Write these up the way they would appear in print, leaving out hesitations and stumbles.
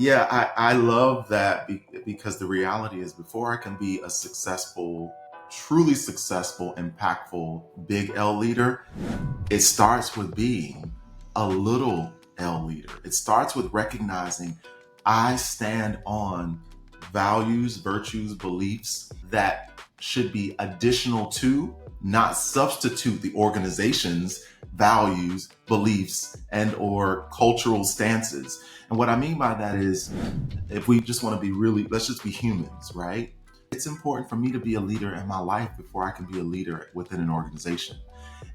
Yeah, I love that because the reality is before I can be a successful, truly successful, impactful big L leader, it starts with being a little L leader. It starts with recognizing I stand on values, virtues, beliefs that should be additional to, not substitute the organization's values, beliefs, and or cultural stances. And what I mean by that is if we just want to be really, let's just be humans, right? It's important for me to be a leader in my life before I can be a leader within an organization.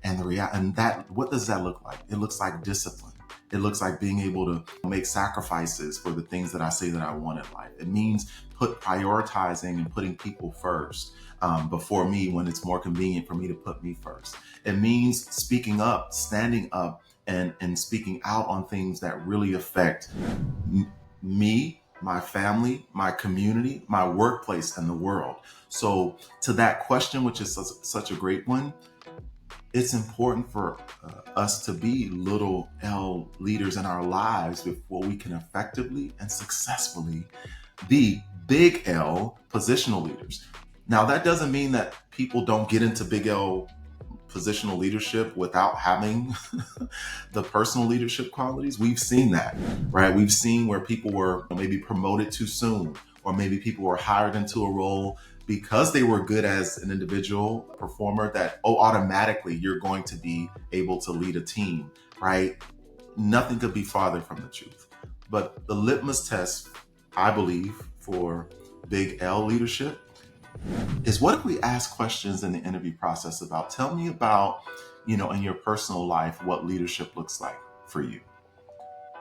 And that what does that look like? It looks like discipline. It looks like being able to make sacrifices for the things that I say that I want in life. It means prioritizing and putting people first before me when it's more convenient for me to put me first. It means speaking up, standing up, and speaking out on things that really affect me, my family, my community, my workplace, and the world. So, to that question, which is such a great one, it's important for us to be little L leaders in our lives before we can effectively and successfully be big L positional leaders. Now, that doesn't mean that people don't get into big L positional leadership without having the personal leadership qualities. We've seen that, right? We've seen where people were maybe promoted too soon, or maybe people were hired into a role because they were good as an individual performer that, oh, automatically you're going to be able to lead a team, right? Nothing could be farther from the truth. But the litmus test, I believe, for big L leadership is what if we ask questions in the interview process about, tell me about, in your personal life, what leadership looks like for you.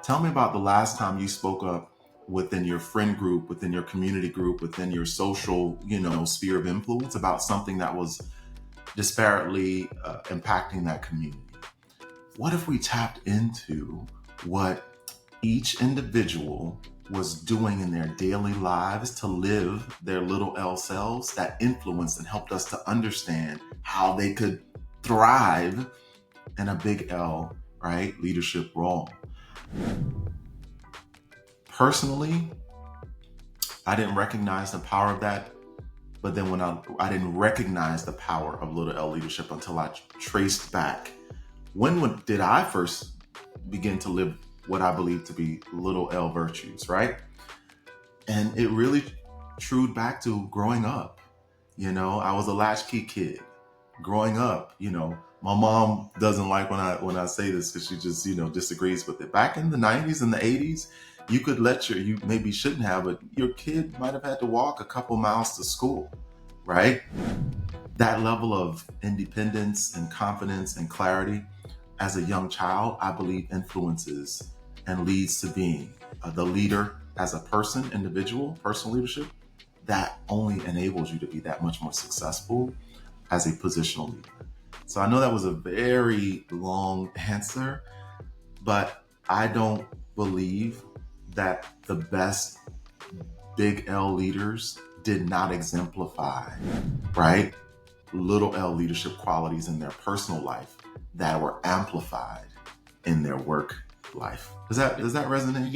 Tell me about the last time you spoke up within your friend group, within your community group, within your social, sphere of influence about something that was disparately impacting that community. What if we tapped into what each individual was doing in their daily lives to live their little L selves that influenced and helped us to understand how they could thrive in a big L, right, leadership role? Personally, I didn't recognize the power of that. But then when I didn't recognize the power of little L leadership until I traced back. When did I first begin to live what I believe to be little L virtues, right? And it really trued back to growing up. I was a latchkey kid. Growing up, my mom doesn't like when I say this because she just, disagrees with it. Back in the 90s and the 80s, you could you maybe shouldn't have, but your kid might have had to walk a couple miles to school, right? That level of independence and confidence and clarity as a young child, I believe influences and leads to being the leader as a person, individual, personal leadership. That only enables you to be that much more successful as a positional leader. So I know that was a very long answer, but I don't believe that the best big L leaders did not exemplify, right, little L leadership qualities in their personal life that were amplified in their work life. Does that resonate?